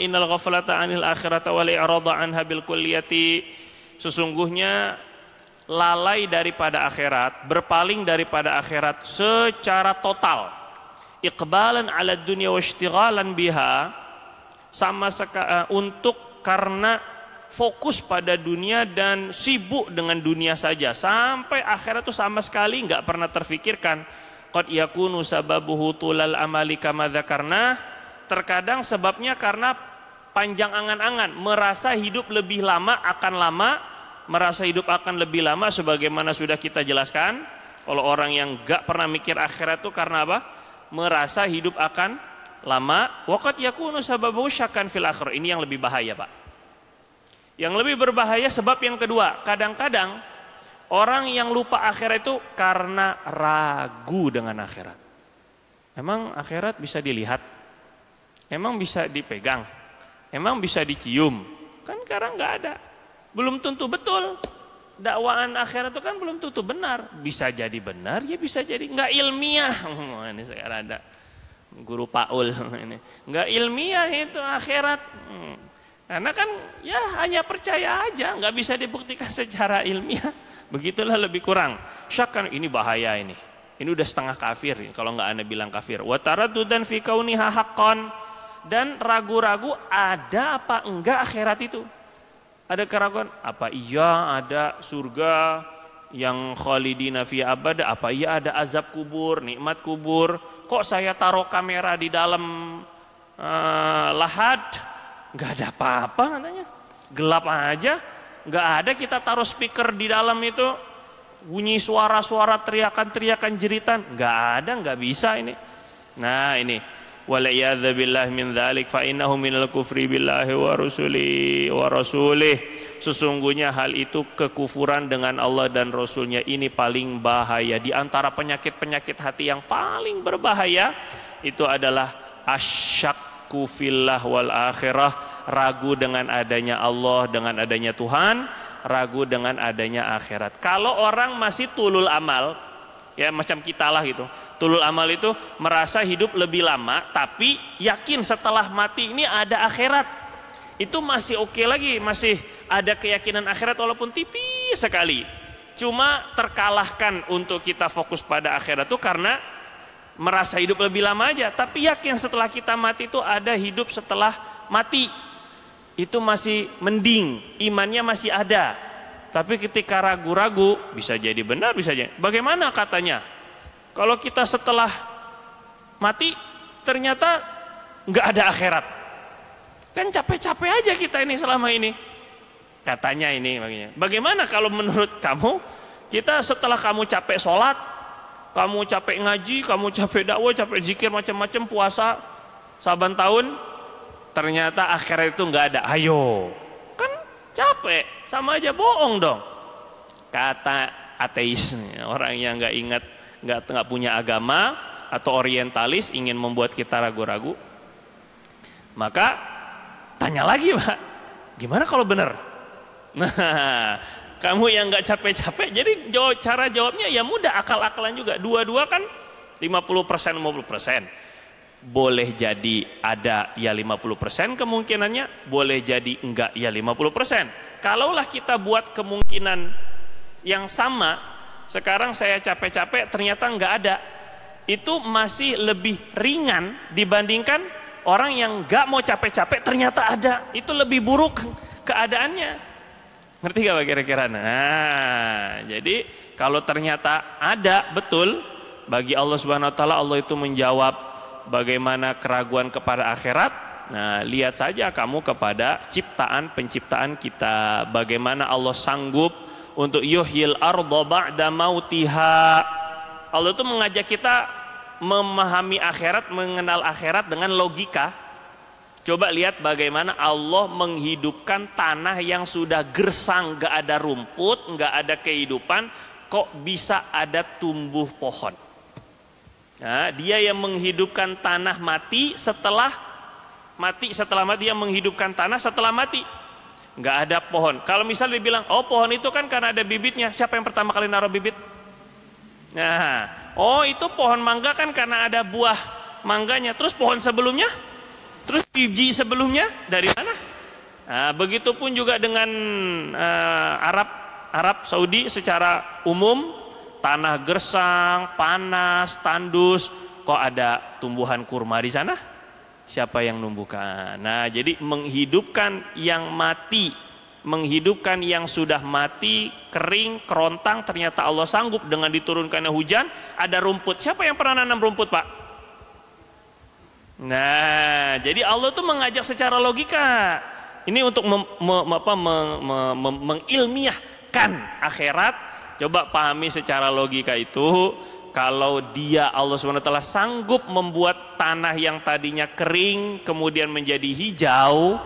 innal ghaflata 'anil akhirati wal i'rada 'anha bil kulliyati. Sesungguhnya lalai daripada akhirat, berpaling daripada akhirat secara total, iqbalan 'ala dunya wa ishtighalan biha, untuk karena fokus pada dunia dan sibuk dengan dunia saja, sampai akhirat itu sama sekali nggak pernah terfikirkan. Qad yakunu sababuhu tulal amali kama dzakarna. Terkadang sebabnya karena panjang angan-angan, merasa hidup lebih lama akan lama, merasa hidup akan lebih lama sebagaimana sudah kita jelaskan. Kalau orang yang nggak pernah mikir akhirat itu karena apa? Merasa hidup akan lama. Waqad yakunu sababuhu syakkan fil akhir. Ini yang lebih bahaya, Pak. Yang lebih berbahaya sebab yang kedua, kadang-kadang orang yang lupa akhirat itu karena ragu dengan akhirat. Emang akhirat bisa dilihat? Emang bisa dipegang? Emang bisa dicium? Kan sekarang nggak ada. Belum tentu betul. Dakwaan akhirat itu kan belum tentu benar. Bisa jadi benar, ya bisa jadi nggak ilmiah. Ini sekarang ada guru Paul ini. Nggak ilmiah itu akhirat. Karena kan ya hanya percaya aja, nggak bisa dibuktikan secara ilmiah. Begitulah lebih kurang. Syakkan ini bahaya ini. Ini udah setengah kafir kalau nggak Anda bilang kafir. Wa taraddudan fi kauniha haqqan, dan ragu-ragu ada apa enggak akhirat itu. Ada keraguan, apa iya ada surga yang khalidina fi abad, apa iya ada azab kubur, nikmat kubur. Kok saya taruh kamera di dalam lahat, nggak ada apa-apa katanya, gelap aja, nggak ada kita taruh speaker di dalam itu, bunyi suara-suara teriakan-teriakan jeritan, nggak ada, nggak bisa ini. Nah ini, waliyadzu billahi min dzalik fa innahu minal kufri billahi wa rasulih. Sesungguhnya hal itu kekufuran dengan Allah dan Rasulnya. Ini paling bahaya. Di antara penyakit-penyakit hati yang paling berbahaya itu adalah asyakku fillah wal akhirah, ragu dengan adanya Allah, dengan adanya Tuhan, ragu dengan adanya akhirat. Kalau orang masih tulul amal, ya macam kita lah gitu. Tulul amal itu merasa hidup lebih lama, tapi yakin setelah mati ini ada akhirat. Itu masih oke lagi, masih ada keyakinan akhirat walaupun tipis sekali. Cuma terkalahkan untuk kita fokus pada akhirat itu karena merasa hidup lebih lama aja. Tapi yakin setelah kita mati itu ada hidup setelah mati. Itu masih mending, imannya masih ada. Tapi ketika ragu-ragu, bisa jadi benar, bisa jadi. Bagaimana katanya? Kalau kita setelah mati ternyata nggak ada akhirat, kan capek-capek aja kita ini selama ini. Katanya ini, bagaimana kalau menurut kamu, kita setelah kamu capek sholat, kamu capek ngaji, kamu capek dakwah, capek zikir macam-macam, puasa saban tahun, ternyata akhirat itu nggak ada. Ayo, kan capek, sama aja bohong dong. Kata ateis, orang yang nggak ingat, nggak punya agama atau orientalis, ingin membuat kita ragu-ragu, maka tanya lagi, Pak, gimana kalau benar? Nah, kamu yang nggak capek-capek, jadi cara jawabnya ya mudah, akal-akalan juga. Dua-dua kan 50% 50%. Boleh jadi ada ya 50% kemungkinannya, boleh jadi enggak ya 50%. Kalaulah kita buat kemungkinan yang sama, sekarang saya capek-capek ternyata enggak ada, itu masih lebih ringan dibandingkan orang yang enggak mau capek-capek ternyata ada. Itu lebih buruk keadaannya. Ngerti gak Pak kira-kira? Nah, jadi kalau ternyata ada betul, bagi Allah Subhanahu wa taala, Allah itu menjawab bagaimana keraguan kepada akhirat. Nah, lihat saja kamu kepada penciptaan kita, bagaimana Allah sanggup untuk yuhyil arda ba'da mautiha. Allah itu mengajak kita memahami akhirat, mengenal akhirat dengan logika. Coba lihat bagaimana Allah menghidupkan tanah yang sudah gersang, gak ada rumput, gak ada kehidupan, kok bisa ada tumbuh pohon. Nah, dia yang menghidupkan tanah mati setelah mati, dia menghidupkan tanah setelah mati. Nggak ada pohon. Kalau misalnya dibilang, oh pohon itu kan karena ada bibitnya, siapa yang pertama kali naruh bibit? Nah, oh itu pohon mangga kan karena ada buah mangganya. Terus pohon sebelumnya Terus biji sebelumnya dari mana? Nah, begitupun juga dengan Arab Saudi secara umum, tanah gersang, panas, tandus, kok ada tumbuhan kurma di sana? Siapa yang numbuhkan? Nah, jadi menghidupkan yang mati, menghidupkan yang sudah mati, kering, kerontang, ternyata Allah sanggup dengan diturunkannya hujan. Ada rumput, siapa yang pernah nanam rumput, Pak? Nah, jadi Allah tuh mengajak secara logika. Ini untuk mengilmiahkan akhirat. Coba pahami secara logika itu. Kalau dia Allah SWT sanggup membuat tanah yang tadinya kering kemudian menjadi hijau,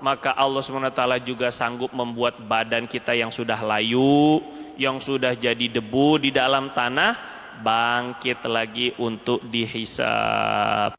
maka Allah SWT juga sanggup membuat badan kita yang sudah layu, yang sudah jadi debu di dalam tanah, bangkit lagi untuk dihisab.